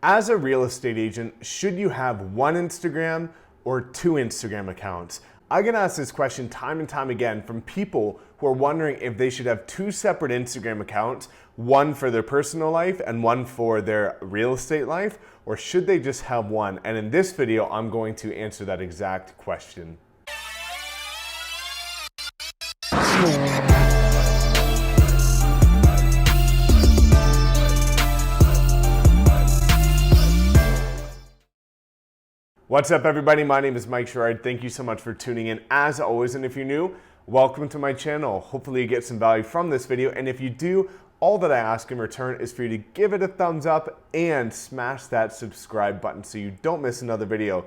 As a real estate agent, should you have one Instagram or two Instagram accounts? I get asked this question time and time again from people who are wondering if they should have two separate Instagram accounts, one for their personal life and one for their real estate life, or should they just have one? And in this video, I'm going to answer that exact question. What's up, everybody? My name is Mike Sherrard. Thank you so much for tuning in as always. And if you're new, welcome to my channel. Hopefully you get some value from this video. And if you do, all that I ask in return is for you to give it a thumbs up and smash that subscribe button so you don't miss another video.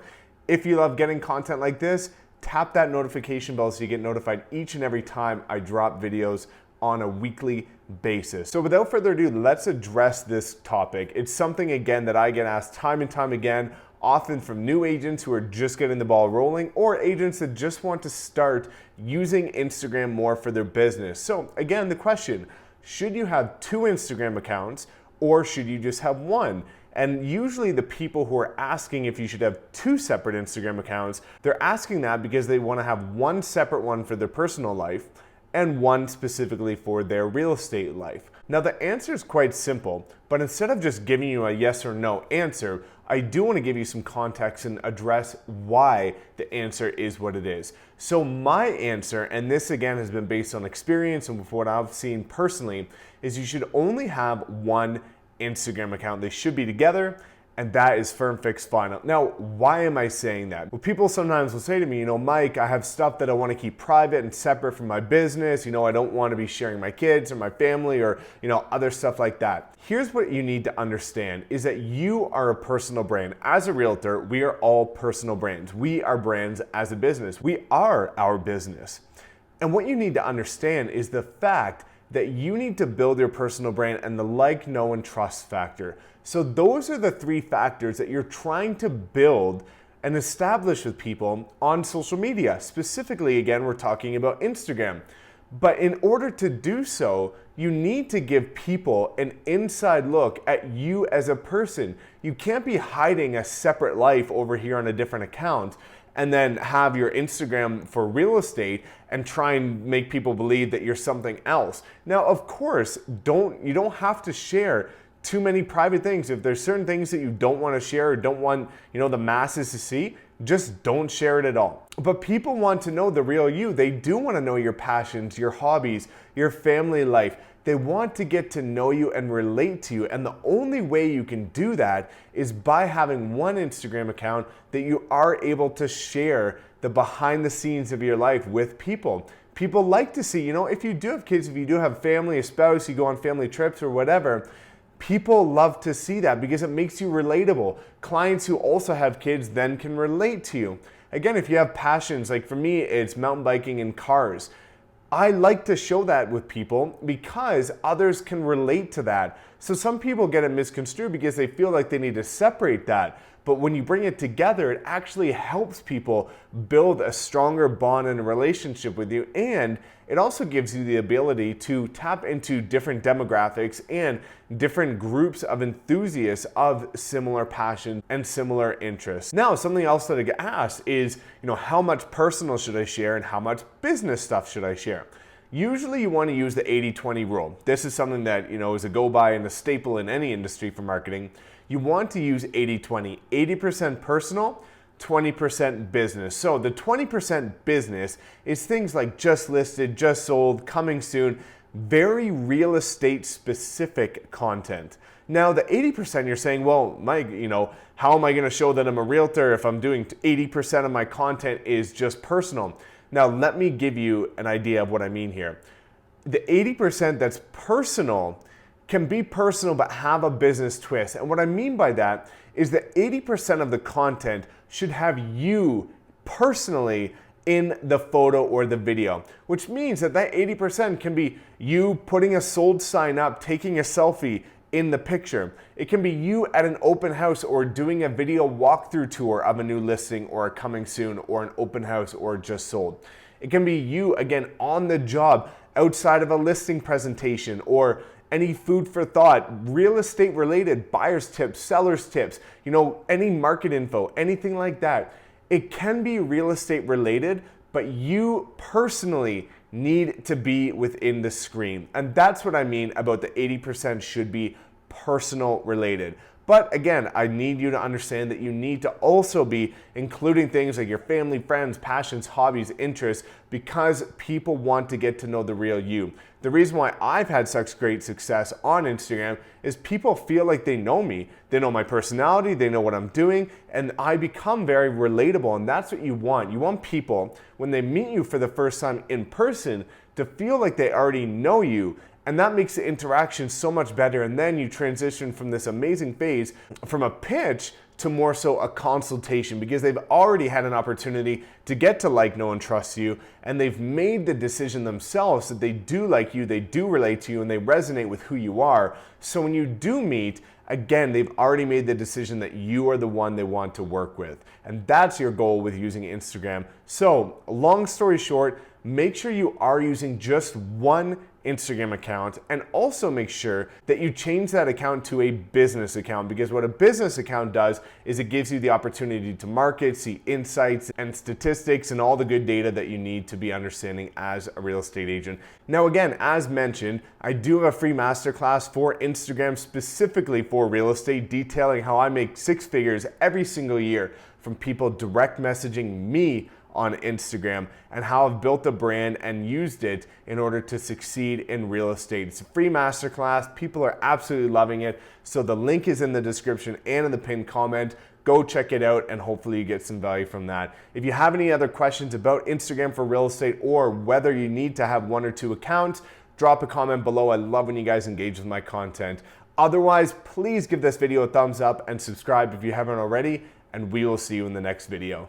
If you love getting content like this, tap that notification bell so you get notified each and every time I drop videos on a weekly basis. So without further ado, let's address this topic. It's something, again, that I get asked time and time again, often from new agents who are just getting the ball rolling or agents that just want to start using Instagram more for their business. So again, the question, should you have two Instagram accounts or should you just have one? And usually the people who are asking if you should have two separate Instagram accounts, they're asking that because they want to have one separate one for their personal life and one specifically for their real estate life. Now the answer is quite simple, but instead of just giving you a yes or no answer, I do want to give you some context and address why the answer is what it is. So my answer, and this again has been based on experience and what I've seen personally, is you should only have one Instagram account. They should be together, and that is firm, fixed, final. Now, why am I saying that? Well, people sometimes will say to me, Mike, I have stuff that I want to keep private and separate from my business. I don't want to be sharing my kids or my family or, other stuff like that. Here's what you need to understand is that you are a personal brand. As a realtor, we are all personal brands. We are brands as a business. We are our business. And what you need to understand is the fact that you need to build your personal brand and the like, know, and trust factor. So those are the three factors that you're trying to build and establish with people on social media. Specifically, again, we're talking about Instagram. But in order to do so, you need to give people an inside look at you as a person. You can't be hiding a separate life over here on a different account and then have your Instagram for real estate and try and make people believe that you're something else. Now, of course, you don't have to share too many private things. If there's certain things that you don't want to share or don't want, the masses to see, just don't share it at all. But people want to know the real you. They do want to know your passions, your hobbies, your family life. They want to get to know you and relate to you. And the only way you can do that is by having one Instagram account that you are able to share the behind the scenes of your life with people. People like to see, if you do have kids, if you do have family, a spouse, you go on family trips or whatever, people love to see that because it makes you relatable. Clients who also have kids then can relate to you. Again, if you have passions, like for me, it's mountain biking and cars. I like to show that with people because others can relate to that. So some people get it misconstrued because they feel like they need to separate that. But when you bring it together, it actually helps people build a stronger bond and a relationship with you. And it also gives you the ability to tap into different demographics and different groups of enthusiasts of similar passion and similar interests. Now, something else that I get asked is, how much personal should I share and how much business stuff should I share? Usually you want to use the 80-20 rule. This is something that, is a go-by and a staple in any industry for marketing. You want to use 80-20, 80% personal, 20% business. So the 20% business is things like just listed, just sold, coming soon, very real estate specific content. Now the 80% you're saying, well, Mike, how am I going to show that I'm a realtor if I'm doing 80% of my content is just personal? Now let me give you an idea of what I mean here. The 80% that's personal can be personal but have a business twist. And what I mean by that is that 80% of the content should have you personally in the photo or the video, which means that 80% can be you putting a sold sign up, taking a selfie in the picture. It can be you at an open house or doing a video walkthrough tour of a new listing or a coming soon or an open house or just sold. It can be you, again, on the job outside of a listing presentation or any food for thought, real estate related, buyer's tips, seller's tips, any market info, anything like that. It can be real estate related, but you personally need to be within the screen. And that's what I mean about the 80% should be personal related. But again, I need you to understand that you need to also be including things like your family, friends, passions, hobbies, interests, because people want to get to know the real you. The reason why I've had such great success on Instagram is people feel like they know me. They know my personality, they know what I'm doing, and I become very relatable, and that's what you want. You want people, when they meet you for the first time in person, to feel like they already know you. And that makes the interaction so much better. And then you transition from this amazing phase from a pitch to more so a consultation, because they've already had an opportunity to get to like, know, and trust you. And they've made the decision themselves that they do like you, they do relate to you, and they resonate with who you are. So when you do meet, again, they've already made the decision that you are the one they want to work with. And that's your goal with using Instagram. So long story short, make sure you are using just one Instagram account, and also make sure that you change that account to a business account, because what a business account does is it gives you the opportunity to market, see insights and statistics and all the good data that you need to be understanding as a real estate agent. Now again, as mentioned, I do have a free masterclass for Instagram specifically for real estate, detailing how I make six figures every single year from people direct messaging me on Instagram, and how I've built a brand and used it in order to succeed in real estate. It's a free masterclass. People are absolutely loving it. So the link is in the description and in the pinned comment. Go check it out, and hopefully you get some value from that. If you have any other questions about Instagram for real estate, or whether you need to have one or two accounts, drop a comment below. I love when you guys engage with my content. Otherwise, please give this video a thumbs up and subscribe if you haven't already, and we will see you in the next video.